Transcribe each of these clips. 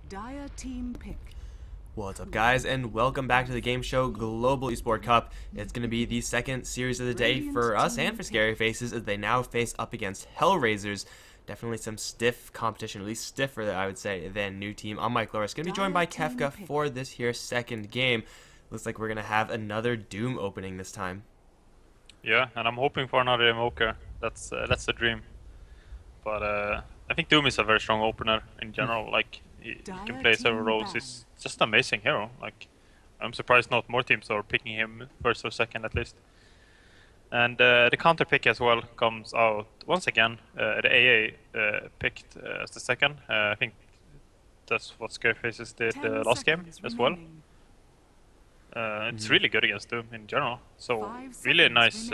Dire team pick. What's up, guys, and welcome back to the GameShow Global Esport Cup. It's going to be the second series of the day for us and for ScaryFaceZ as they now face up against Hellraisers. Definitely some stiff competition, at least stiffer, I would say, than new team. I'm Mikelorus, going to be joined by Kefka for this here second game. Looks like we're going to have another Doom opening this time. Yeah, and I'm hoping for another Evoker. That's the dream. But I think Doom is a very strong opener in general. Like he can play several roles. He's just an amazing hero. Like I'm surprised not more teams are picking him first or second at least. And the counter pick as well comes out once again. The AA picked as the second. I think that's what ScaryFaceZ did last game as well. It's really good against Doom in general. So really nice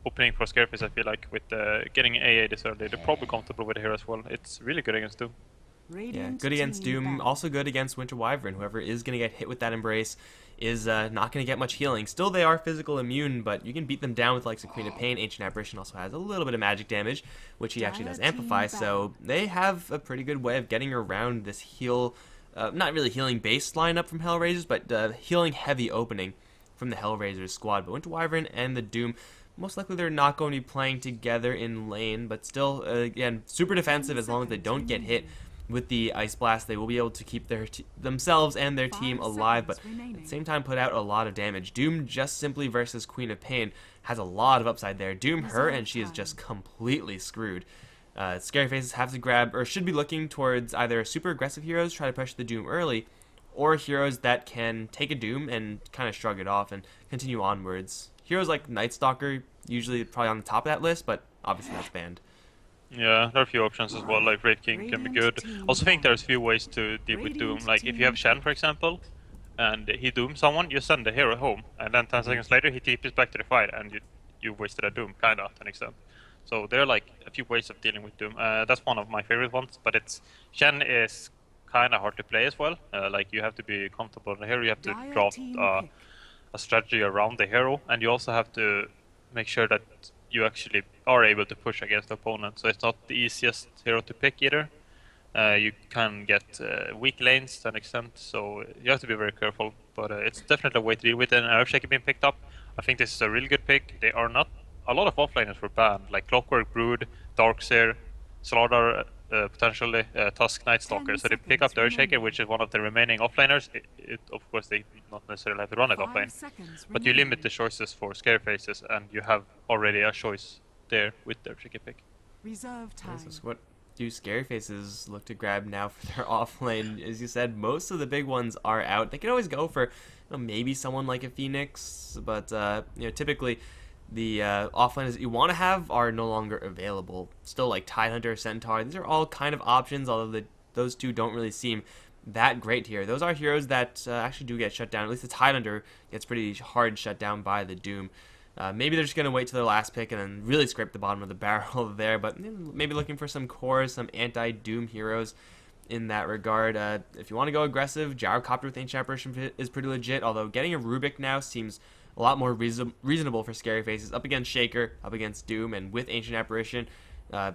opening for ScaryFaceZ, I feel like, with getting AA this early. They're probably comfortable with it here as well. It's really good against Doom. Yeah, good against Doom, also good against Winter Wyvern. Whoever is going to get hit with that Embrace is not going to get much healing. Still, they are physical immune, but you can beat them down with like Queen of Pain. Ancient Apparition also has a little bit of magic damage, which he actually does amplify, so they have a pretty good way of getting around this heal, not really healing-based lineup from Hellraisers, but healing-heavy opening from the Hellraisers squad. But Winter Wyvern and the Doom, most likely they're not going to be playing together in lane, but still, again, super defensive as long as they don't get hit with the Ice Blast. They will be able to keep themselves and their team alive, but at the same time put out a lot of damage. Doom just simply versus Queen of Pain has a lot of upside there. Doom her, and she is just completely screwed. ScaryFaceZ have to grab, or should be looking towards either super aggressive heroes, try to push the Doom early, or heroes that can take a Doom and kind of shrug it off and continue onwards. Heroes like Night Stalker, usually probably on the top of that list, but obviously that's banned. Yeah, there are a few options as well, like Raid King can be good. Also think there's a few ways to deal with Doom, like if you have Shen, for example, and he dooms someone, you send the hero home, and then 10 seconds later he TPs back to the fight, and you wasted a Doom, kinda, to an extent. So there are like a few ways of dealing with Doom. That's one of my favorite ones, but Shen is kinda hard to play as well. Like you have to be comfortable in the hero, you have to draft a strategy around the hero, and you also have to make sure that you actually are able to push against the opponent. So it's not the easiest hero to pick either. You can get weak lanes to an extent, so you have to be very careful. But it's definitely a way to deal with it. And Earthshaker being picked up, I think this is a really good pick. They are not a lot of offliners were banned, like Clockwork Brood, Darkseer, Slardar, potentially Tusk Night Stalker. So they pick up the Earthshaker, which is one of the remaining offliners. Of course, they not necessarily have to run it offlane, but you limit the choices for ScaryFaceZ, and you have already a choice there with the Earthshaker pick. Reserve time. So what do ScaryFaceZ look to grab now for their offlane? As you said, most of the big ones are out. They can always go for maybe someone like a Phoenix, but typically the offlaners that you want to have are no longer available. Still, like Tidehunter, Centaur, these are all kind of options, although those two don't really seem that great here. Those are heroes that actually do get shut down. At least the Tidehunter gets pretty hard shut down by the Doom. Maybe they're just going to wait till their last pick and then really scrape the bottom of the barrel there, but maybe looking for some cores, some anti-Doom heroes in that regard. If you want to go aggressive, Gyrocopter with Ancient Apparition is pretty legit, although getting a Rubik now seems a lot more reasonable for ScaryFaceZ. Up against Shaker, up against Doom, and with Ancient Apparition, I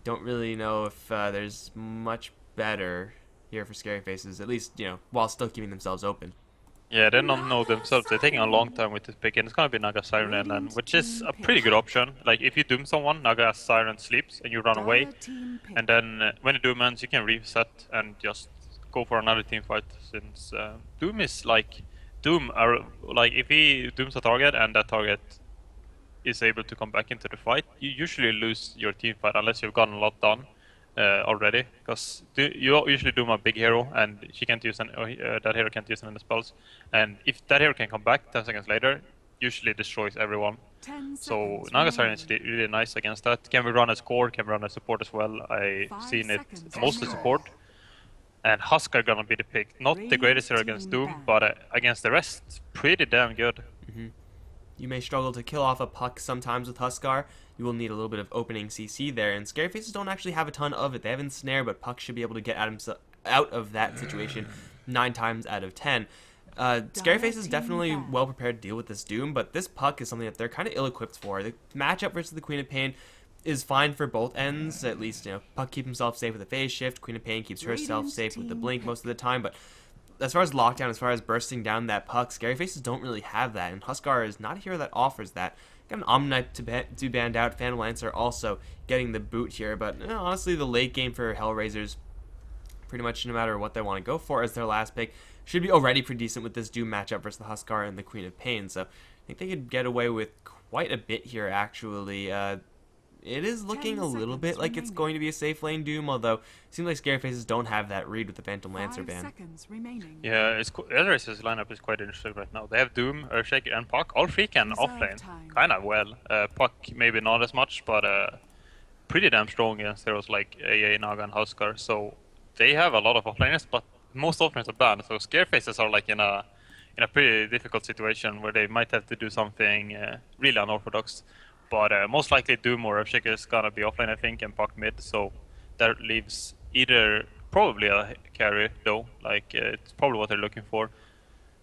don't really know if there's much better here for ScaryFaceZ, at least, while still keeping themselves open. Yeah, they don't know themselves. They're taking a long time with this pick, and it's gonna be Naga Siren Inland, which is a pretty good option. Like, if you doom someone, Naga Siren sleeps, and you run away, and then when the Doom ends, you can reset and just go for another team fight, since Doom is like... if he dooms a target and that target is able to come back into the fight, you usually lose your team fight unless you've gotten a lot done already, because you usually doom a big hero and she can't use that hero can't use any spells, and if that hero can come back 10 seconds later, usually destroys everyone. So Naga Siren is really nice against that. Can we run as core? Can we run as support as well? I've seen it mostly support. And Husk are gonna be the pick. Not the greatest hero against Doom, but against the rest, pretty damn good. You may struggle to kill off a Puck sometimes with Huskar. You will need a little bit of opening CC there, and ScaryFaceZ don't actually have a ton of it. They have Ensnare, but Puck should be able to get out of that situation 9 times out of 10. ScaryFaceZ is definitely well prepared to deal with this Doom, but this Puck is something that they're kind of ill-equipped for. The matchup versus the Queen of Pain is fine for both ends. At least, you know, Puck keeps himself safe with a phase shift. Queen of Pain keeps herself safe with the blink most of the time. But as far as lockdown, as far as bursting down that Puck, ScaryFaceZ don't really have that. And Huskar is not a hero that offers that. Got an Omnight to band out. Phantom Lancer also getting the boot here. But honestly, the late game for Hellraisers, pretty much no matter what they want to go for as their last pick, should be already pretty decent with this Doom matchup versus the Huskar and the Queen of Pain. So I think they could get away with quite a bit here, actually. It is looking a little bit like it's going to be a safe lane Doom, although it seems like ScaryFaceZ don't have that read with the Phantom Lancer ban. Yeah, Hellraisers lineup is quite interesting right now. They have Doom, Earthshaker, and Puck. All three can offlane kind of well. Puck maybe not as much, but pretty damn strong against heroes like AA, Naga, and Huskar. So they have a lot of offlaners, but most offlaners are banned. So ScaryFaceZ are like in a pretty difficult situation where they might have to do something really unorthodox. But most likely Doom or Earthshaker is gonna be offlane, I think, and Puck mid. So that leaves either probably a carry though. Like it's probably what they're looking for.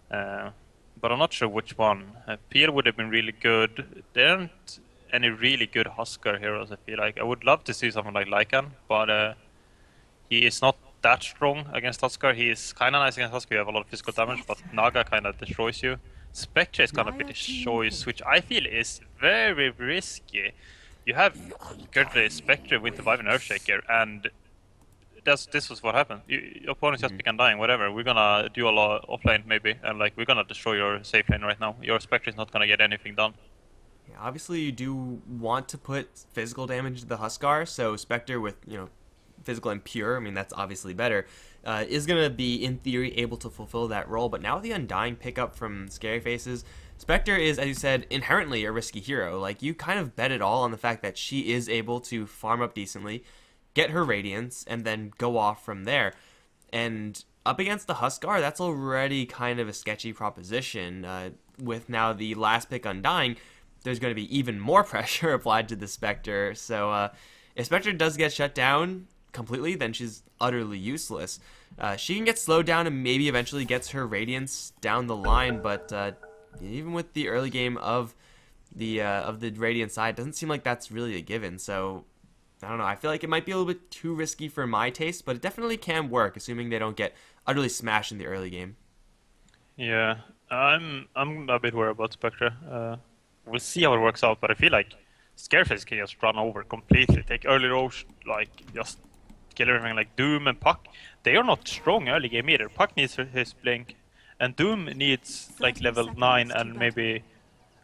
But I'm not sure which one. PL would have been really good. There aren't any really good Huskar heroes, I feel like. I would love to see someone like Lycan, but he is not that strong against Huskar. He is kind of nice against Huskar. You have a lot of physical damage, but Naga kind of destroys you. Spectre is gonna be the choice, which I feel is very risky. You have currently Spectre, Winter Vibe, and Earthshaker, and this was what happened. Your opponent just began dying, whatever. We're gonna do a lot offlane maybe, and like we're gonna destroy your safe lane right now. Your Spectre is not gonna get anything done. Yeah, obviously you do want to put physical damage to the Huskar, so Spectre with, you know, physical and pure, I mean that's obviously better, is going to be in theory able to fulfill that role. But now with the Undying pickup from ScaryFaceZ, Spectre is, as you said, inherently a risky hero. Like, you kind of bet it all on the fact that she is able to farm up decently, get her Radiance, and then go off from there. And up against the Huskar, that's already kind of a sketchy proposition. With now the last pick Undying, there's going to be even more pressure applied to the Spectre. So if Spectre does get shut down completely, then she's utterly useless. She can get slowed down and maybe eventually gets her Radiance down the line, but even with the early game of the Radiant side, it doesn't seem like that's really a given. So I don't know, I feel like it might be a little bit too risky for my taste, but it definitely can work, assuming they don't get utterly smashed in the early game. Yeah, I'm a bit worried about Spectre. We'll see how it works out, but I feel like ScaryFaceZ can just run over completely, take early roach, like just kill everything. Like Doom and Puck, they are not strong early game either. Puck needs his blink, and Doom needs like level 9 and maybe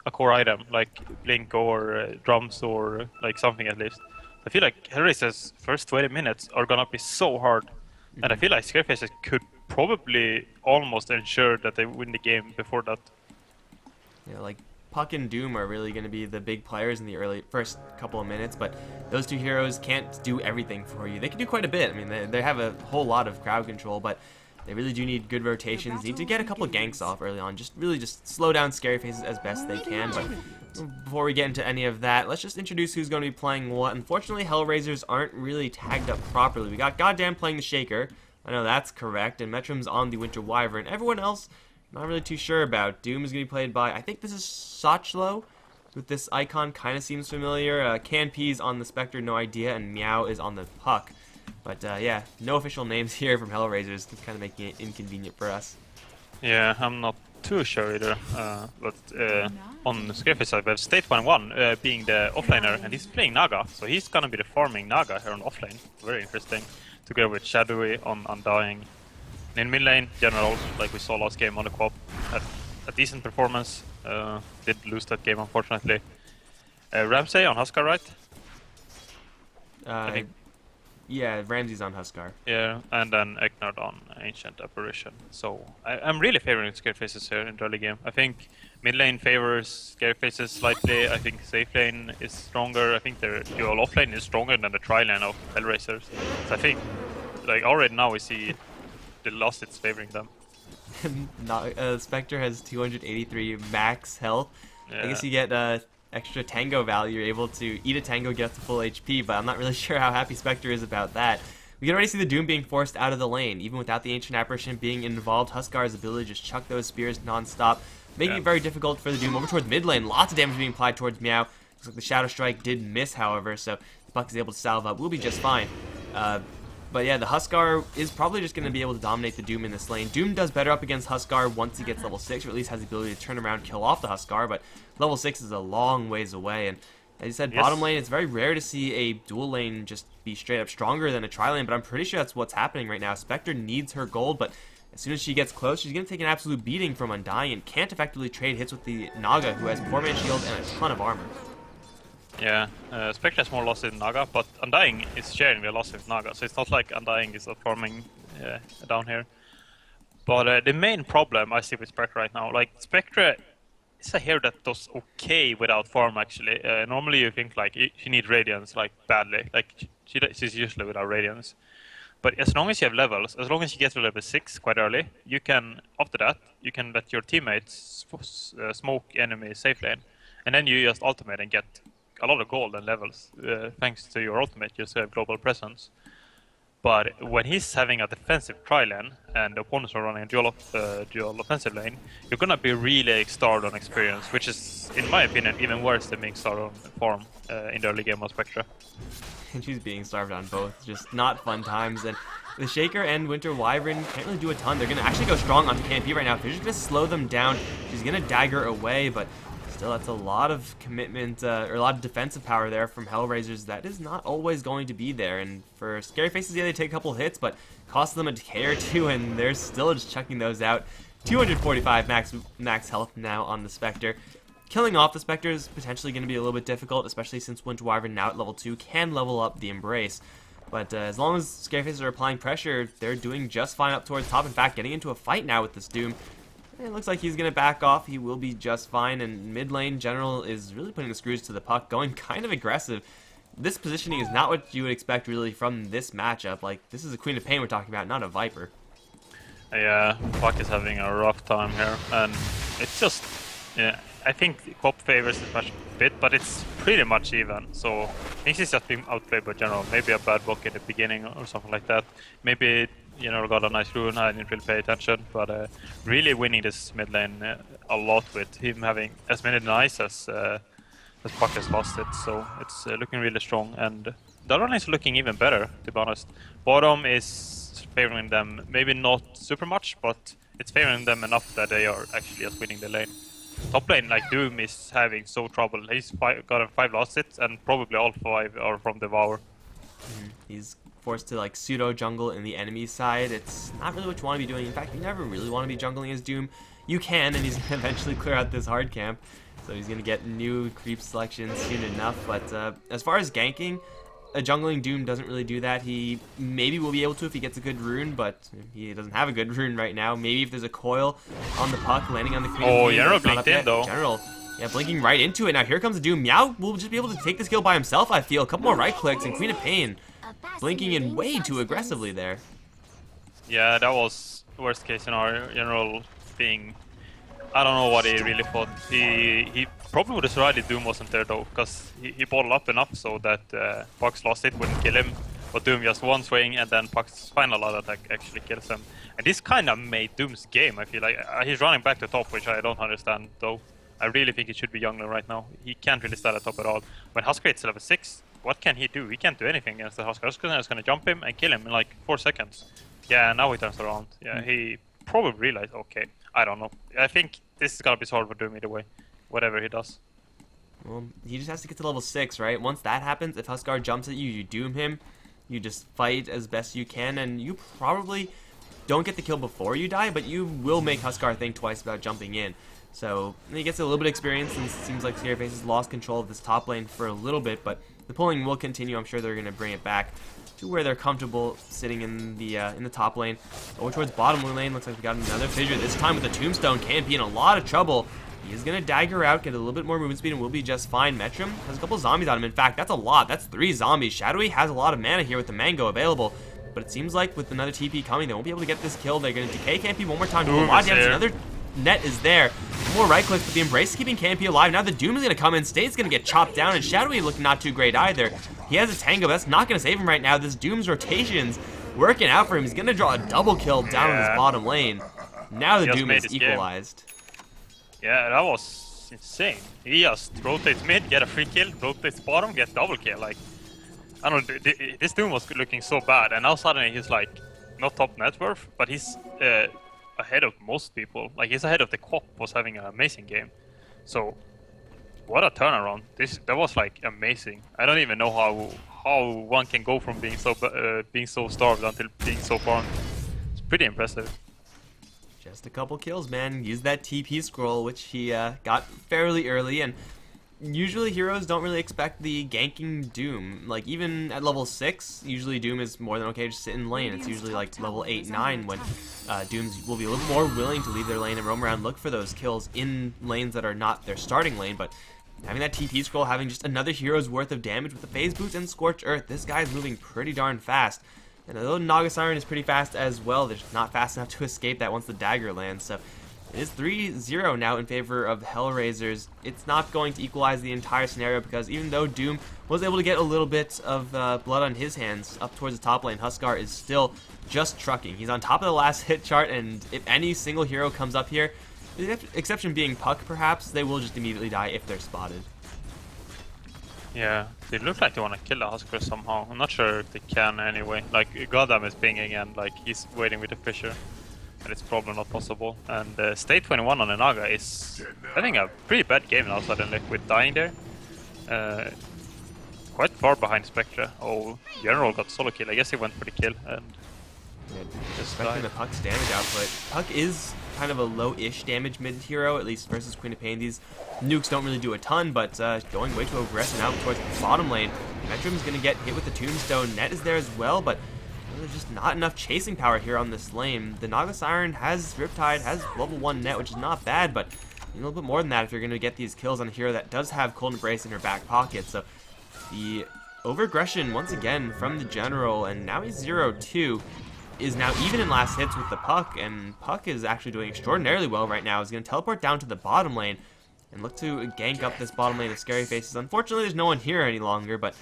a core item like blink or drums or like something at least. I feel like Hellraiser's first 20 minutes are gonna be so hard, and I feel like ScaryFaceZ could probably almost ensure that they win the game before that. Yeah, like Puck and Doom are really going to be the big players in the first couple of minutes, but those two heroes can't do everything for you. They can do quite a bit. I mean, they have a whole lot of crowd control, but they really do need good rotations. Need to get a couple of ganks off early on. Just slow down ScaryFaceZ as best they can. But before we get into any of that, let's just introduce who's going to be playing what. Unfortunately, Hellraisers aren't really tagged up properly. We got Goddamn playing the Shaker. I know that's correct. And Metrum's on the Winter Wyvern. Everyone else, not really too sure about. Doom is going to be played by, I think this is Sochlo, with this icon, kind of seems familiar. Can P's on the Spectre, no idea, and Meow is on the Puck. But yeah, no official names here from Hellraisers, just kind of making it inconvenient for us. Yeah, I'm not too sure either. But on the ScaryFaceZ side, we have State11 being the offlaner, and he's playing Naga, so he's gonna be the farming Naga here on offlane. Very interesting. Together with Shadowy on Undying. In mid lane, General, like we saw last game on the co-op, had a decent performance. Did lose that game, unfortunately. Ramsey on Huskar, right? I think. Yeah, Ramsey's on Huskar. Yeah, and then Egnard on Ancient Apparition. So I'm really favoring ScaryFaceZ here in the early game. I think mid lane favors ScaryFaceZ slightly. I think safe lane is stronger. I think their dual off lane is stronger than the tri lane of Hellraisers. So I think, like already now we see the loss it's favoring them. Spectre has 283 max health. Yeah. I guess you get extra tango value. You're able to eat a tango, get up to full HP, but I'm not really sure how happy Spectre is about that. We can already see the Doom being forced out of the lane. Even without the Ancient Apparition being involved, Huskar's ability to just chuck those spears non-stop, making it very difficult for the Doom. Over towards mid lane, lots of damage being applied towards Meow. Looks like the Shadow Strike did miss, however, so the Puck is able to salve up. We'll be just fine. But yeah, the Huskar is probably just going to be able to dominate the Doom in this lane. Doom does better up against Huskar once he gets level 6, or at least has the ability to turn around, kill off the Huskar, but level 6 is a long ways away. And as you said, bottom lane, it's very rare to see a dual lane just be straight up stronger than a tri-lane, but I'm pretty sure that's what's happening right now. Spectre needs her gold, but as soon as she gets close, she's going to take an absolute beating from Undying and can't effectively trade hits with the Naga, who has 4-man shield and a ton of armor. Yeah, Spectre has more losses than Naga, but Undying is sharing the loss with Naga, so it's not like Undying is farming down here. But the main problem I see with Spectre right now, like Spectre is a hero that does okay without farm actually. Normally you think like she needs Radiance like badly, like she's usually without Radiance. But as long as you have levels, as long as you get to level 6 quite early, you can, after that, you can let your teammates smoke enemy safe lane. And then you just ultimate and get a lot of gold and levels, thanks to your ultimate, you have global presence. But when he's having a defensive tri-lane and the opponents are running a dual offensive lane, you're gonna be really starved on experience, which is, in my opinion, even worse than being starved on farm in the early game of Spectre. And she's being starved on both, just not fun times. And the Shaker and Winter Wyvern can't really do a ton. They're gonna actually go strong on KMP right now. They're just gonna slow them down. She's gonna dagger away, but still, that's a lot of commitment, or a lot of defensive power there from Hellraisers that is not always going to be there. And for ScaryFaceZ, yeah, they take a couple hits, but cost them a decay or two, and they're still just chucking those out. 245 max health now on the Spectre. Killing off the Spectre is potentially going to be a little bit difficult, especially since Winter Wyvern now at level 2 can level up the Embrace. But as long as ScaryFaceZ are applying pressure, they're doing just fine up towards top. In fact, getting into a fight now with this Doom. It looks like he's going to back off. He will be just fine. And mid lane, General is really putting the screws to the Puck, going kind of aggressive. This positioning is not what you would expect really from this matchup. Like, this is a Queen of Pain we're talking about, not a Viper. Yeah, Puck is having a rough time here. And it's just, yeah, I think Cop favors this match a bit, but it's pretty much even. So I think he's just being outplayed by General. Maybe a bad block in the beginning or something like that. Maybe got a nice rune, I didn't really pay attention, but really winning this mid lane a lot with him having as many denies as Puck has lost it, so it's looking really strong, and the other lane is looking even better, to be honest. Bottom is favoring them, maybe not super much, but it's favoring them enough that they are actually just winning the lane. Top lane, like Doom, is having so trouble. He's got 5 lost hits, and probably all 5 are from Devour. He's forced to like pseudo jungle in the enemy side. It's not really what you want to be doing. In fact, you never really want to be jungling as Doom. You can, and he's going to eventually clear out this hard camp. So he's going to get new creep selections soon enough. But as far as ganking, a jungling Doom doesn't really do that. He maybe will be able to if he gets a good rune, but he doesn't have a good rune right now. Maybe if there's a coil on the Puck landing on the Queen. Oh, General blinked in though. General, yeah, blinking right into it. Now here comes the Doom. Meow will just be able to take this kill by himself, I feel. A couple more right clicks, and Queen of Pain blinking in way too aggressively there. Yeah, that was worst case scenario. General being, I don't know what he really thought. He probably would have survived if Doom wasn't there though, because he bottled up enough so that Puck's lost it wouldn't kill him. But Doom just one swing, and then Puck's final auto attack actually kills him. And this kind of made Doom's game, I feel like. He's running back to top, which I don't understand though. I really think he should be Jungler right now. He can't really start at top at all. When Huskar hits level 6, what can he do? He can't do anything against the Huskar. Huskar is going to jump him and kill him in like 4 seconds. Yeah, now he turns around. Yeah, he probably realized, okay, I don't know. I think this is going to be solved for Doom either way, whatever he does. Well, he just has to get to level 6, right? Once that happens, if Huskar jumps at you, you doom him. You just fight as best you can, and you probably don't get the kill before you die, but you will make Huskar think twice about jumping in. So he gets a little bit of experience, and it seems like ScaryFaceZ has lost control of this top lane for a little bit, but the pulling will continue. I'm sure they're going to bring it back to where they're comfortable sitting in the top lane. Over towards bottom lane, looks like we got another fissure. This time with the Tombstone, can't be in a lot of trouble. He is going to dagger out, get a little bit more movement speed, and will be just fine. Metrum has a couple zombies on him. In fact, that's a lot. That's 3 zombies. Shadowy has a lot of mana here with the Mango available, but it seems like with another TP coming, they won't be able to get this kill. They're going to decay KMP one more time. Another net is there. More right clicks, but the Embrace is keeping KMP alive. Now the Doom is going to come in. State's going to get chopped down, and Shadowy looking not too great either. He has a Tango, but that's not going to save him right now. This Doom's rotations working out for him. He's going to draw a double kill down in his bottom lane. Now the Doom is equalized. Yeah, that was was insane. He just rotates mid, get a free kill, rotates bottom, get double kill. Like, I don't know, this Doom was looking so bad, and now suddenly he's like, not top net worth, but he's ahead of most people. Like, he's ahead of the Cop, was having an amazing game. So, what a turnaround. That was like amazing. I don't even know how one can go from being so starved until being so farmed. It's pretty impressive. Just a couple kills, man. Used that TP scroll, which he got fairly early, and usually heroes don't really expect the ganking Doom. Like, even at level 6, usually Doom is more than okay to sit in lane. It's usually like level 8, 9 when Dooms will be a little more willing to leave their lane and roam around, look for those kills in lanes that are not their starting lane. But having that TP scroll, having just another hero's worth of damage with the phase boots and Scorch Earth, this guy's moving pretty darn fast. And although Naga Siren is pretty fast as well, they're just not fast enough to escape that once the dagger lands. So it is 3-0 now in favor of Hellraisers. It's not going to equalize the entire scenario because even though Doom was able to get a little bit of blood on his hands up towards the top lane, Huskar is still just trucking. He's on top of the last hit chart, and if any single hero comes up here, the exception being Puck perhaps, they will just immediately die if they're spotted. Yeah, they look like they want to kill the Huskar somehow. I'm not sure if they can anyway. Like, Goddamn is pinging and like he's waiting with the Fisher. And it's probably not possible. And State 21 on the Naga is having a pretty bad game now suddenly with dying there. Quite far behind Spectre. Oh, General got solo kill. I guess he went for the kill and just died. The Puck's damage output. Puck is kind of a low-ish damage mid hero, at least versus Queen of Pain. These nukes don't really do a ton, but going way too aggressive now towards the bottom lane. Metrum's going to get hit with the Tombstone. Net is there as well, but there's just not enough chasing power here on this lane. The Naga Siren has Riptide, has level 1 net, which is not bad, but a little bit more than that if you're going to get these kills on a hero that does have Cold Embrace in her back pocket. So the over-aggression once again from the General, and now he's 0-2. Is now even in last hits with the Puck, and Puck is actually doing extraordinarily well right now. He's going to teleport down to the bottom lane and look to gank up this bottom lane of ScaryFaceZ. Unfortunately, there's no one here any longer, but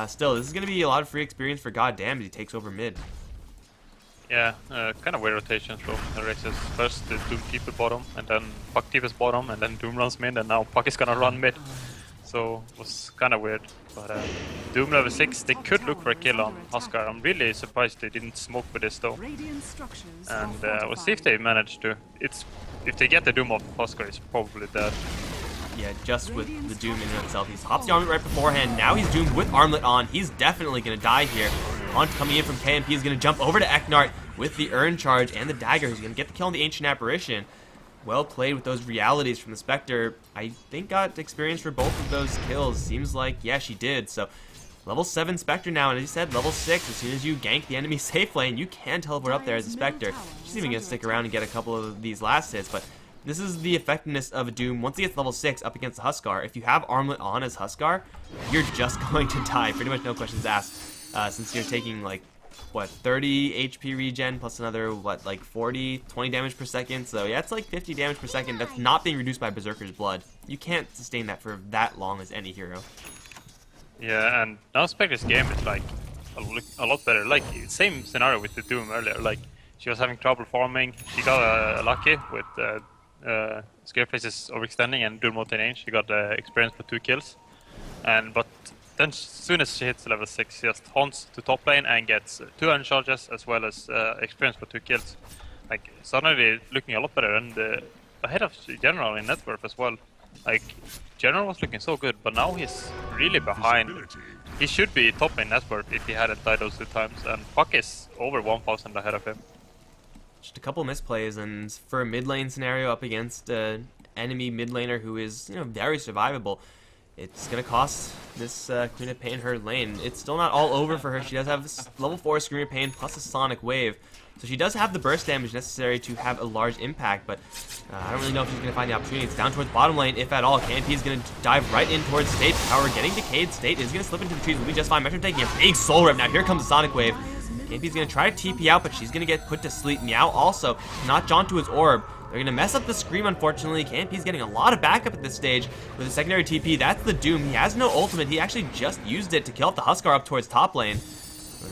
still, this is going to be a lot of free experience for Goddamn as he takes over mid. Yeah, kind of weird rotations from the races. First, the Doom keep the bottom, and then Puck keeps bottom, and then Doom runs mid, and now Puck is going to run mid. So it was kind of weird. But Doom level 6, they could look for a kill on Huskar. I'm really surprised they didn't smoke with this though. And we'll see if they manage to. If they get the Doom off Huskar, it's probably dead. Yeah, just with the Doom in and of itself. He's hops the armlet right beforehand. Now he's doomed with armlet on. He's definitely going to die here. Hunt coming in from KMP is going to jump over to Eknart with the Urn Charge and the dagger. He's going to get the kill on the Ancient Apparition. Well played with those realities from the Spectre. I think got experience for both of those kills. Seems like, yeah, she did. So, level 7 Spectre now, and as you said, level 6. As soon as you gank the enemy safe lane, you can teleport up there as a Spectre. She's even going to stick around and get a couple of these last hits, but this is the effectiveness of a Doom. Once he gets level 6 up against the Huskar, if you have armlet on as Huskar, you're just going to die. Pretty much no questions asked, since you're taking, like, what, 30 HP regen plus another, what, like 40, 20 damage per second. So yeah, it's like 50 damage per second. That's not being reduced by Berserker's blood. You can't sustain that for that long as any hero. Yeah, and now Spectre's game is like a lot better. Like, same scenario with the Doom earlier. Like, she was having trouble farming. She got lucky with ScaryFaceZ overextending and Doom rotating. She got experience for 2 kills. But then, as soon as she hits level 6, she just haunts to top lane and gets 2 Urn Charges as well as experience for 2 kills. Like, suddenly looking a lot better and ahead of General in net worth as well. Like, General was looking so good, but now he's really behind. He should be top in net worth if he hadn't died those 2 times, and Puck is over 1,000 ahead of him. Just a couple misplays, and for a mid lane scenario up against an enemy mid laner who is, very survivable, it's going to cost this Queen of Pain her lane. It's still not all over for her. She does have this level 4 Scream of Pain plus a Sonic Wave. So she does have the burst damage necessary to have a large impact, but I don't really know if she's going to find the opportunity. It's down towards bottom lane, if at all. KMP is going to dive right in towards State Power. Getting decayed, State is going to slip into the trees. Will be just fine. Metro taking a big soul rip. Now here comes the Sonic Wave. KMP's going to try to TP out, but she's going to get put to sleep. Meow also not jaunt to his orb. They're going to mess up the Scream, unfortunately. KMP's getting a lot of backup at this stage with a secondary TP. That's the Doom. He has no ultimate. He actually just used it to kill off the Huskar up towards top lane.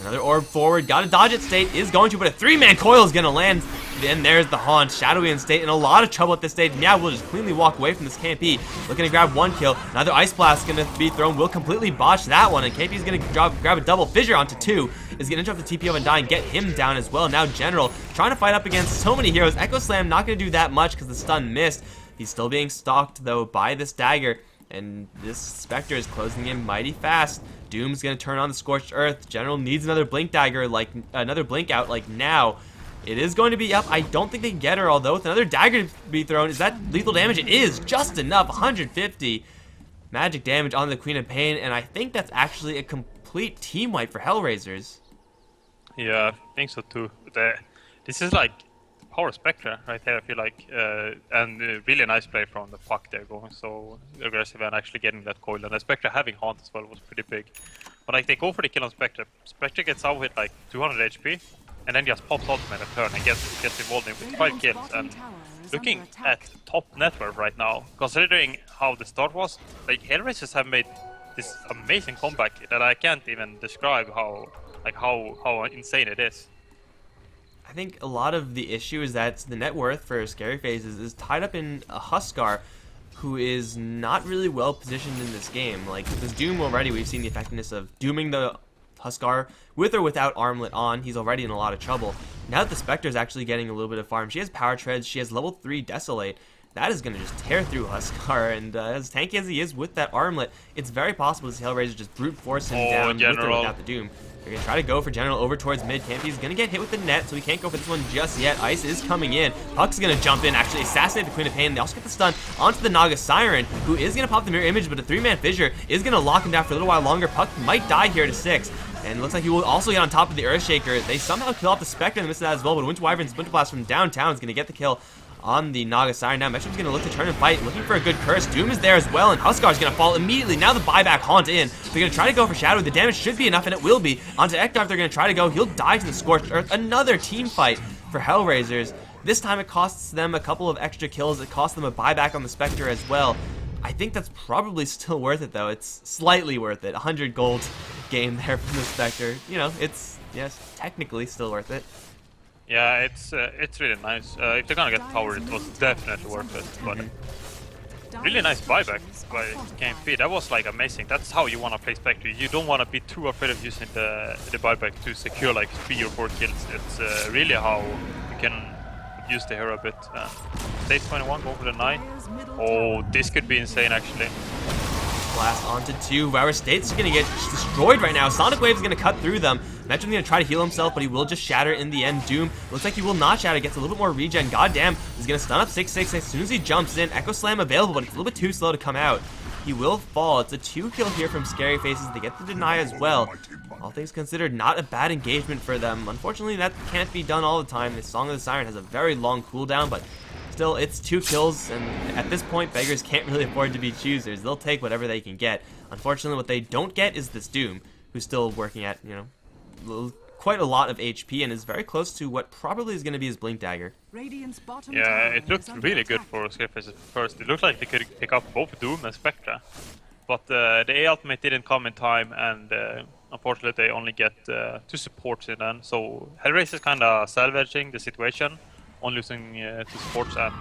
Another orb forward. Got to dodge it. State is going to, but a 3-man coil is going to land. Then there's the Haunt. Shadowy and State in a lot of trouble at this stage. Now will just cleanly walk away from this KP. Looking to grab one kill. Another Ice Blast is going to be thrown. Will completely botch that one. And KP is going to grab a double fissure onto 2. Is going to interrupt the TP of Undying, get him down as well. Now General trying to fight up against so many heroes. Echo Slam not going to do that much because the stun missed. He's still being stalked though by this dagger. And this Spectre is closing in mighty fast. Doom's gonna turn on the Scorched Earth. General needs another Blink Dagger, like another Blink out, like now. It is going to be up. I don't think they can get her, although with another dagger to be thrown, is that lethal damage? It is just enough. 150 magic damage on the Queen of Pain, and I think that's actually a complete team wipe for Hellraisers. Yeah, I think so too. This is like power Spectre right here, I feel like, and really nice play from the Puck there, going so aggressive and actually getting that coil. And the Spectre having Haunt as well was pretty big. But like they go for the kill on Spectre. Spectre gets out with like 200 HP, and then just pops ultimate and turn and gets involved in with 5 kills. And looking at top net worth right now, considering how the start was, like Hellraisers have made this amazing comeback that I can't even describe how insane it is. I think a lot of the issue is that the net worth for ScaryFaceZ is tied up in a Huskar who is not really well positioned in this game. Like with Doom already, we've seen the effectiveness of dooming the Huskar with or without Armlet on. He's already in a lot of trouble. Now that the Spectre is actually getting a little bit of farm, she has Power Treads, she has level 3 Desolate. That is going to just tear through Huskar, and as tanky as he is with that Armlet, it's very possible to see Hellraiser just brute force him down with or without the Doom. They're going to try to go for General over towards mid. Campy's going to get hit with the net, so he can't go for this one just yet. Ice is coming in. Puck's going to jump in, actually assassinate the Queen of Pain. They also get the stun onto the Naga Siren, who is going to pop the mirror image, but a 3-man fissure is going to lock him down for a little while longer. Puck might die here to 6. And it looks like he will also get on top of the Earthshaker. They somehow kill off the Spectre in the midst of that as well, but Winter Wyvern's Splinter Blast from downtown is going to get the kill on the Naga Siren. Now Metrum's going to look to turn and fight, looking for a good curse. Doom is there as well, and Huskar's going to fall immediately. Now the buyback Haunt in. They're going to try to go for Shadow. The damage should be enough, and it will be. Onto Ekdarf, they're going to try to go. He'll die to the Scorched Earth. Another team fight for Hellraisers. This time it costs them a couple of extra kills. It costs them a buyback on the Spectre as well. I think that's probably still worth it, though. It's slightly worth it. 100 gold game there from the Spectre. You know, it's, yes, technically still worth it. Yeah, it's really nice. If they're gonna get the tower, it was definitely worth it. But really nice buyback by KMP. That was like amazing. That's how you want to play Spectre. You don't want to be too afraid of using the buyback to secure like 3 or 4 kills. It's really how you can use the hero a bit. Stage 21, go for the 9. Oh, this could be insane actually. Blast onto 2. Our State's going to get destroyed right now. Sonic Wave's going to cut through them. Metrum's going to try to heal himself, but he will just shatter in the end. Doom looks like he will not shatter. Gets a little bit more regen. Goddamn, he's going to stun up 6/6 as soon as he jumps in. Echo Slam available, but it's a little bit too slow to come out. He will fall. It's a 2 kill here from ScaryFaceZ. They get the deny as well. All things considered, not a bad engagement for them. Unfortunately, that can't be done all the time. The Song of the Siren has a very long cooldown, but still, it's 2 kills, and at this point, beggars can't really afford to be choosers. They'll take whatever they can get. Unfortunately, what they don't get is this Doom, who's still working at, you know, quite a lot of HP and is very close to what probably is going to be his Blink Dagger. Yeah, it looked really good for ScaryFaceZ at first. It looked like they could pick up both Doom and Spectra, but the A ultimate didn't come in time, and unfortunately, they only get 2 supports in then. So Hellraiser is kind of salvaging the situation on losing 2 supports, and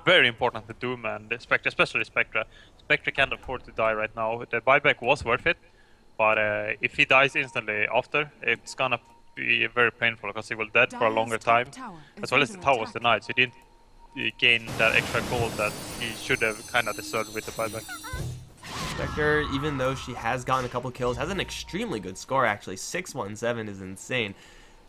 very important to Doom and Spectre, especially Spectre. Spectre can't afford to die right now. The buyback was worth it, but if he dies instantly after, it's gonna be very painful because he will dead for a longer time, as well as the tower was denied, so he didn't gain that extra gold that he should have kind of deserved with the buyback. Spectre, even though she has gotten a couple kills, has an extremely good score actually. 617 is insane.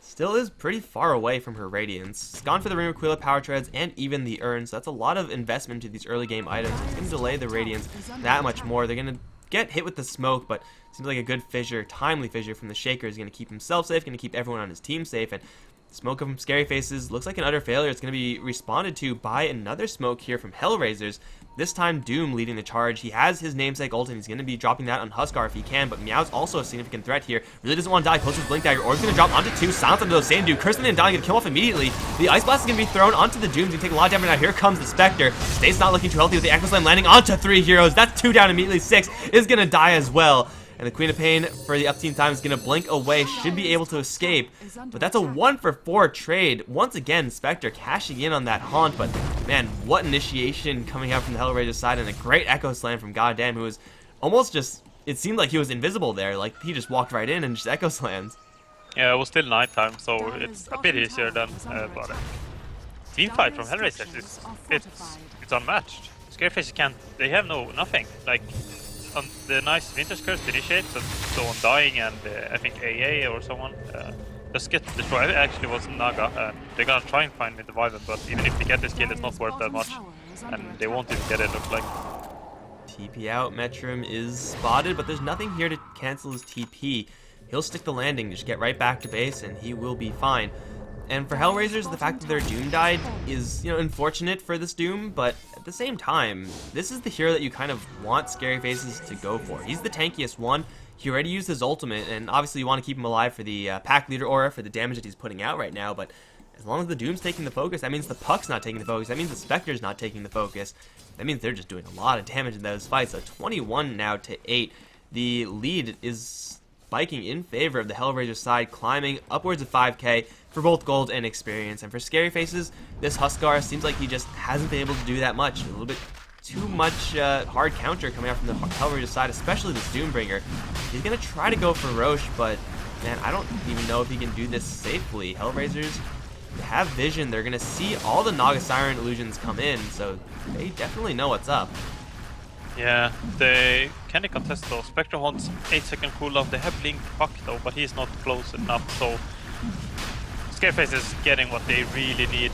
Still is pretty far away from her Radiance. It's gone for the Ring of Aquila, Power Treads, and even the Urn, so that's a lot of investment to these early game items. It's going to delay the Radiance that much more. They're going to get hit with the smoke, but it seems like a good fissure, timely fissure from the Shaker is going to keep himself safe, going to keep everyone on his team safe, and smoke from ScaryFaceZ looks like an utter failure. It's going to be responded to by another smoke here from Hellraisers. This time Doom leading the charge. He has his namesake ult and he's going to be dropping that on Huskar if he can, but Meow's also a significant threat here. Really doesn't want to die. Close his Blink Dagger, or he's going to drop onto 2. Silence onto those same dude. Kirsten and Donnie going to kill off immediately. The Ice Blast is going to be thrown onto the Dooms. He's going to take a lot of damage now. Here comes the Spectre. State's not looking too healthy with the Echo Slam landing onto 3 heroes. That's 2 down immediately. 6 is going to die as well. And the Queen of Pain for the up team time is going to blink away, should be able to escape. But that's a 1-for-4 trade. Once again, Spectre cashing in on that haunt, but man, what initiation coming out from the Hellraisers side, and a great Echo Slam from Goddamn, who was almost just, it seemed like he was invisible there, like he just walked right in and just Echo Slams. Yeah, it was still nighttime, so it's a bit easier than but team fight from Hellraisers it's unmatched. ScaryFaceZ can't, they have nothing. Like on the nice Winter's Curse initiates, so on Dying and I think AA or someone just get destroyed. It actually was Naga, and they're gonna try and find me the Wyvern, but even if they get this kill, it's not worth that much, and they won't even get it, looks like. TP out, Metrum is spotted, but there's nothing here to cancel his TP. He'll stick the landing, just get right back to base, and he will be fine. And for Hellraisers, the fact that their Doom died is, unfortunate for this Doom, but at the same time, this is the hero that you kind of want ScaryFaceZ to go for. He's the tankiest one. He already used his ultimate, and obviously you want to keep him alive for the pack leader aura, for the damage that he's putting out right now, but as long as the Doom's taking the focus, that means the Puck's not taking the focus, that means the Spectre's not taking the focus, that means they're just doing a lot of damage in those fights. So 21 now to 8. The lead is spiking in favor of the Hellraiser side, climbing upwards of 5k for both gold and experience. And for ScaryFaceZ, this Huskar seems like he just hasn't been able to do that much. A little bit too much hard counter coming out from the Hellraiser side, especially this Doombringer. He's going to try to go for Roche, but man, I don't even know if he can do this safely. Hellraisers have vision. They're going to see all the Naga Siren illusions come in, so they definitely know what's up. Yeah, they can contest though. Spectre wants 8-second cooldown. They have Blink Puck though, but he's not close enough, so ScaryFaceZ is getting what they really need.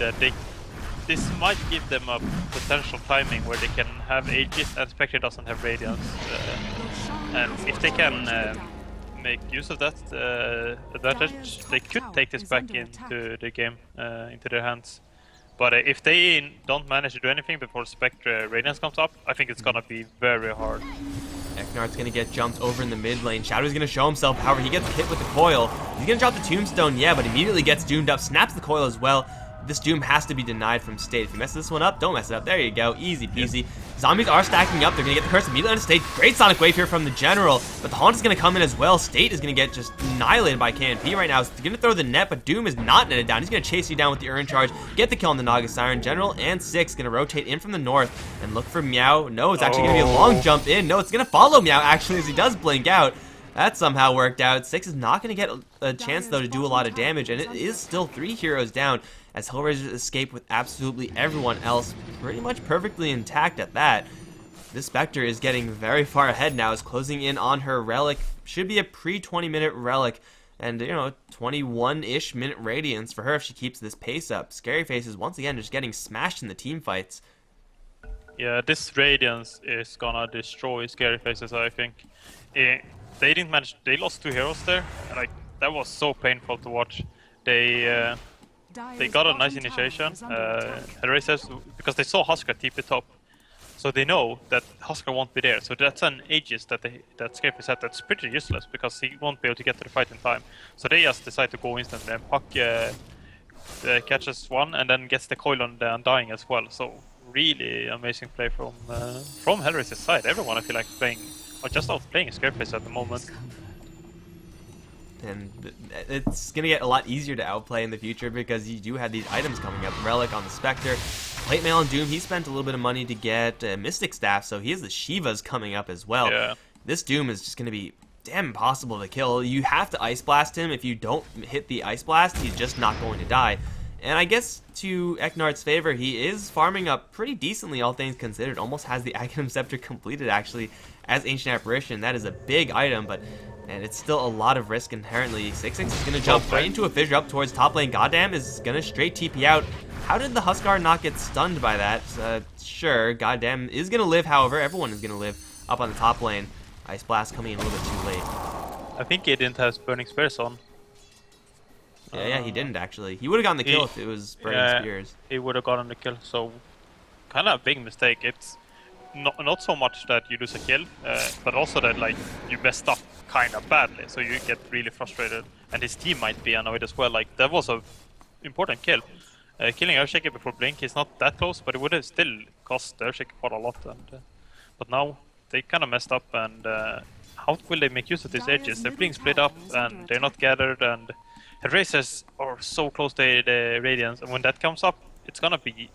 This might give them a potential timing where they can have Aegis and Spectre doesn't have Radiance. And if they can make use of that advantage, they could take this back into the game, into their hands. But if they don't manage to do anything before Spectre Radiance comes up, I think it's gonna be very hard. Eknar's gonna get jumped over in the mid lane. Shadow's gonna show himself. However, he gets hit with the coil. He's gonna drop the tombstone, yeah, but immediately gets doomed up. Snaps the coil as well. This Doom has to be denied from state. If you mess this one up, don't mess it up. There you go. Easy peasy. Zombies are stacking up. They're going to get the curse immediately on state. Great Sonic Wave here from the General. But the Haunt is going to come in as well. State is going to get just annihilated by KNP right now. He's going to throw the net, but Doom is not netted down. He's going to chase you down with the Urn Charge. Get the kill on the Naga Siren. General and Six going to rotate in from the north and look for Meow. No, it's actually going to be a long jump in. No, it's going to follow Meow actually as he does blink out. That somehow worked out. Six is not going to get a chance, though, to do a lot of damage, and it is still 3 heroes down as Hellraisers escape with absolutely everyone else pretty much perfectly intact at that. This Spectre is getting very far ahead now, is closing in on her Relic. Should be a pre-20-minute Relic, and, 21-ish minute Radiance for her if she keeps this pace up. ScaryFaceZ once again just getting smashed in the team fights. Yeah, this Radiance is gonna destroy ScaryFaceZ, I think. They didn't manage. They lost 2 heroes there. Like, that was so painful to watch. They got a nice initiation. Hellraisers, because they saw Huskar TP top, so they know that Huskar won't be there. So that's an Aegis that ScaryFaceZ had that's pretty useless because he won't be able to get to the fight in time. So they just decide to go instantly, and Puck catches one and then gets the coil on the Undying as well. So really amazing play from Hellraiser's side. Everyone I feel like playing. Or just out playing ScaryFaceZ at the moment. And it's going to get a lot easier to outplay in the future because you do have these items coming up. Relic on the Spectre. Plate Mail on Doom, he spent a little bit of money to get Mystic Staff, so he has the Shivas coming up as well. Yeah. This Doom is just going to be damn impossible to kill. You have to Ice Blast him. If you don't hit the Ice Blast, he's just not going to die. And I guess to Eknar's favor, he is farming up pretty decently, all things considered. Almost has the Aghanim Scepter completed, actually, as Ancient Apparition. That is a big item, but and it's still a lot of risk inherently. 6-6 is going to jump right into a fissure up towards top lane. Goddamn is going to straight TP out. How did the Huskar not get stunned by that? Sure, Goddamn is going to live, however. Everyone is going to live up on the top lane. Ice Blast coming in a little bit too late. I think he didn't have Burning Spears on. Yeah, he didn't actually. He would have gotten the kill if it was Burning Spears. He would have gotten the kill, so kind of a big mistake. It's not so much that you lose a kill, but also that like you messed up kind of badly, so you get really frustrated, and his team might be annoyed as well. Like that was a important kill. Killing Earthshaker before Blink is not that close, but it would have still cost Earthshaker quite a lot. And but now they kind of messed up, and how will they make use of these edges? They're being split up and they're not gathered, and Hellraisers are so close to the Radiance, and when that comes up, it's gonna be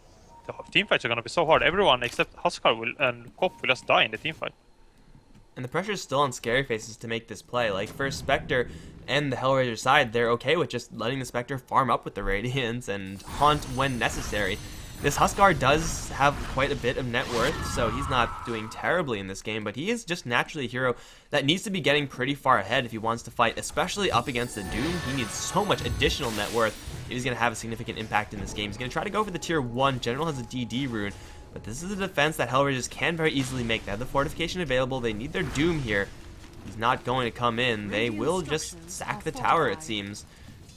the teamfights are gonna be so hard. Everyone except Huskar and Kop will just die in the teamfight. And the pressure is still on ScaryFaceZ to make this play. Like, for Spectre and the Hellraiser side, they're okay with just letting the Spectre farm up with the Radiance and haunt when necessary. This Huskar does have quite a bit of net worth, so he's not doing terribly in this game, but he is just naturally a hero that needs to be getting pretty far ahead if he wants to fight, especially up against the Doom. He needs so much additional net worth if he's going to have a significant impact in this game. He's going to try to go for the tier 1. General has a DD rune, but this is a defense that Hellraisers can very easily make. They have the fortification available. They need their Doom here. He's not going to come in. They will just sack the tower, it seems.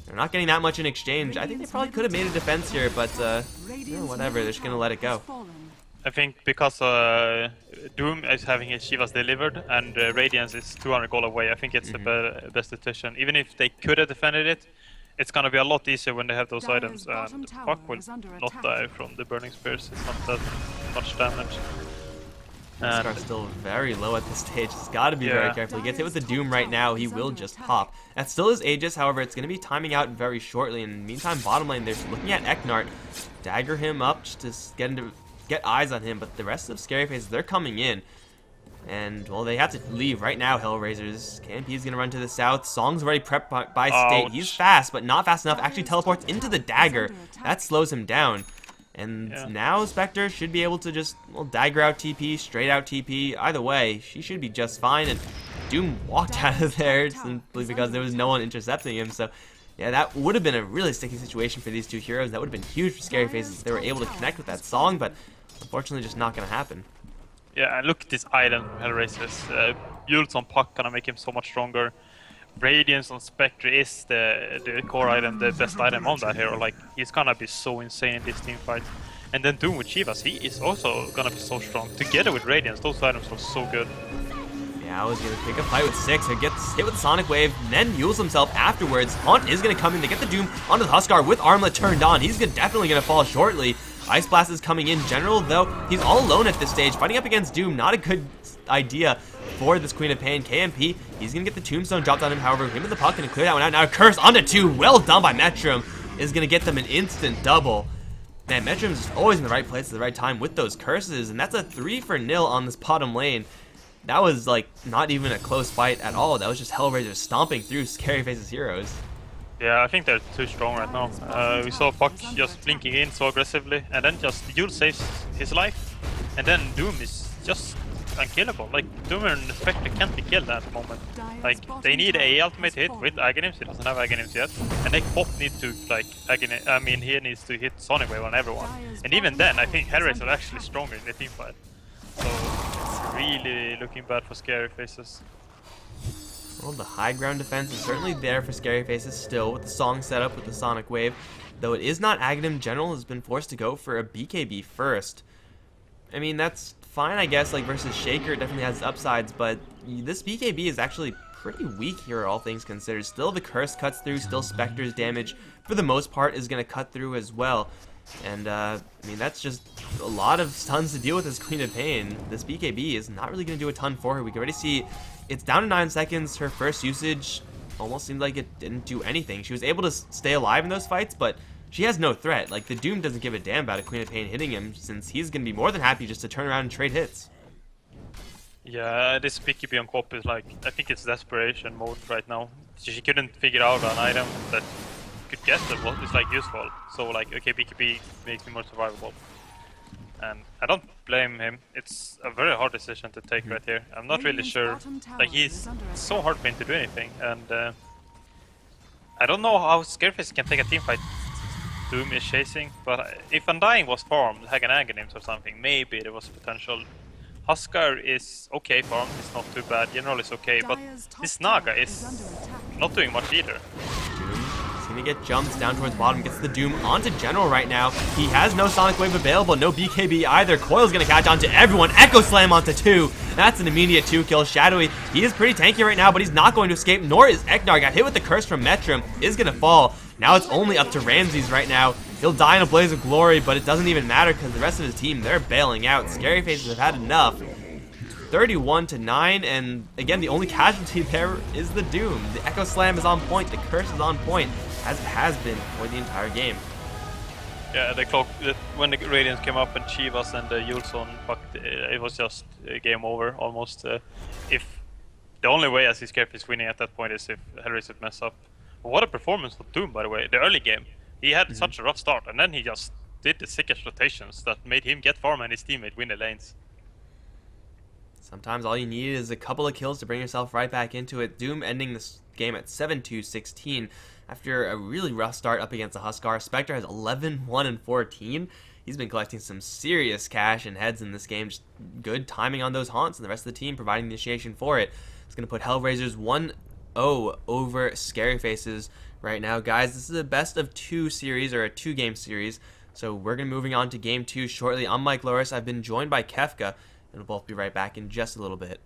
They're not getting that much in exchange. I think they probably could have made a defense here, but whatever. They're just going to let it go. I think because Doom is having his Shivas delivered and Radiance is 200 gold away, I think it's the best decision. Even if they could have defended it, it's gonna be a lot easier when they have those items, and Puck will not die from the Burning Spears. It's not that much damage. Scar's still very low at this stage. He's got to be very careful. He gets hit with the Doom right now, he will just hop. That still is Aegis, however, it's going to be timing out very shortly. In the meantime, bottom lane, they're looking at Eknart. Dagger him up just to get eyes on him, but the rest of ScaryFaceZ, they're coming in. And, well, they have to leave right now, Hellraisers. KMP is going to run to the south. Song's already prepped by State. He's fast, but not fast enough. Actually teleports into the Dagger. That slows him down. And now Spectre should be able to just, well, Dagger out TP, straight out TP. Either way, she should be just fine. And Doom walked out of there simply because there was no one intercepting him. So, yeah, that would have been a really sticky situation for these two heroes. That would have been huge for ScaryFaceZ if they were able to connect with that Song, but unfortunately just not going to happen. Yeah, and look at this item from Hellraisers. Yules on Puck gonna make him so much stronger. Radiance on Spectre is the core item, the best item on that hero. Like, he's gonna be so insane in this team fight. And then Doom with Shivas, he is also gonna be so strong. Together with Radiance, those items are so good. Yeah, I was gonna pick a fight with 6. He gets hit with the Sonic Wave, then Yules himself afterwards. Haunt is gonna come in. They get the Doom onto the Huskar with Armlet turned on. He's definitely gonna fall shortly. Ice Blast is coming in. General, though, he's all alone at this stage. Fighting up against Doom, not a good idea for this Queen of Pain. KMP, he's going to get the Tombstone dropped on him. However, him with the puck and clear that one out. Now a curse onto 2. Well done by Metrum. Is going to get them an instant double. Man, Metrum's just always in the right place at the right time with those curses. And that's a 3-for-0 on this bottom lane. That was, like, not even a close fight at all. That was just Hellraisers stomping through ScaryFaceZ heroes. Yeah, I think they're too strong right now. We saw Puck just blinking in so aggressively, and then just Yule saves his life, and then Doom is just unkillable. Like, Doom and Spectre can't be killed at the moment. Like, they need a ultimate hit with Aghanim's. He doesn't have Aghanim's yet, and they Pop need to, like, he needs to hit Sonic Wave on everyone. And even then, I think Hellraisers are actually stronger in the team fight. So it's really looking bad for ScaryFaceZ. Well, the high ground defense is certainly there for ScaryFaceZ still with the Song setup with the Sonic Wave. Though it is not Aghanim, General has been forced to go for a BKB first. I mean, that's fine, I guess, like versus Shaker, it definitely has upsides, but this BKB is actually pretty weak here, all things considered. Still, the Curse cuts through, still Spectre's damage, for the most part, is going to cut through as well. And, I mean, that's just a lot of stuns to deal with as Queen of Pain. This BKB is not really going to do a ton for her. We can already see it's down to 9 seconds. Her first usage almost seemed like it didn't do anything. She was able to stay alive in those fights, but she has no threat. Like, the Doom doesn't give a damn about a Queen of Pain hitting him, since he's going to be more than happy just to turn around and trade hits. Yeah, this BKB on Kop is like, I think it's desperation mode right now. She couldn't figure out an item that could get them what is like useful. So like, okay, BKB makes me more survivable. And I don't blame him. It's a very hard decision to take right here. I'm not really sure. Like, he's so hard for him to do anything. And I don't know how ScaryFaceZ can take a team fight Doom is chasing. But if Undying was farmed, Hagan Aghanims or something, maybe there was potential. Huskar is okay farmed, it's not too bad. General is okay, but this Naga is not doing much either. Gonna get jumped down towards bottom, gets the Doom onto General right now. He has no Sonic Wave available, no BKB either. Coil's gonna catch onto everyone. Echo Slam onto 2. That's an immediate 2 kill. Shadowy, he is pretty tanky right now, but he's not going to escape, nor is Eknar. Got hit with the curse from Metrum, is gonna fall. Now it's only up to Ramses right now. He'll die in a blaze of glory, but it doesn't even matter because the rest of his team, they're bailing out. ScaryFaceZ have had enough. 31-9, and again, the only casualty there is the Doom. The Echo Slam is on point, the Curse is on point, as it has been for the entire game. Yeah, when the Radiance came up and Chivas and the Yulson fucked, it was just game over almost. If the only way I see ScaryFaceZ winning at that point is if Hellraisers would mess up. But what a performance for Doom, by the way. The early game, he had such a rough start, and then he just did the sickest rotations that made him get farm and his teammate win the lanes. Sometimes all you need is a couple of kills to bring yourself right back into it. Doom ending this game at 7-2-16 after a really rough start up against the Huskar. Spectre has 11-1-14. He's been collecting some serious cash and heads in this game. Just good timing on those haunts, and the rest of the team providing the initiation for it. It's going to put Hellraisers 1-0 over ScaryFaceZ right now. Guys, this is a best of 2 series, or a 2-game series. So we're going to be moving on to game 2 shortly. I'm Mikelorus. I've been joined by Kefka, and we'll both be right back in just a little bit.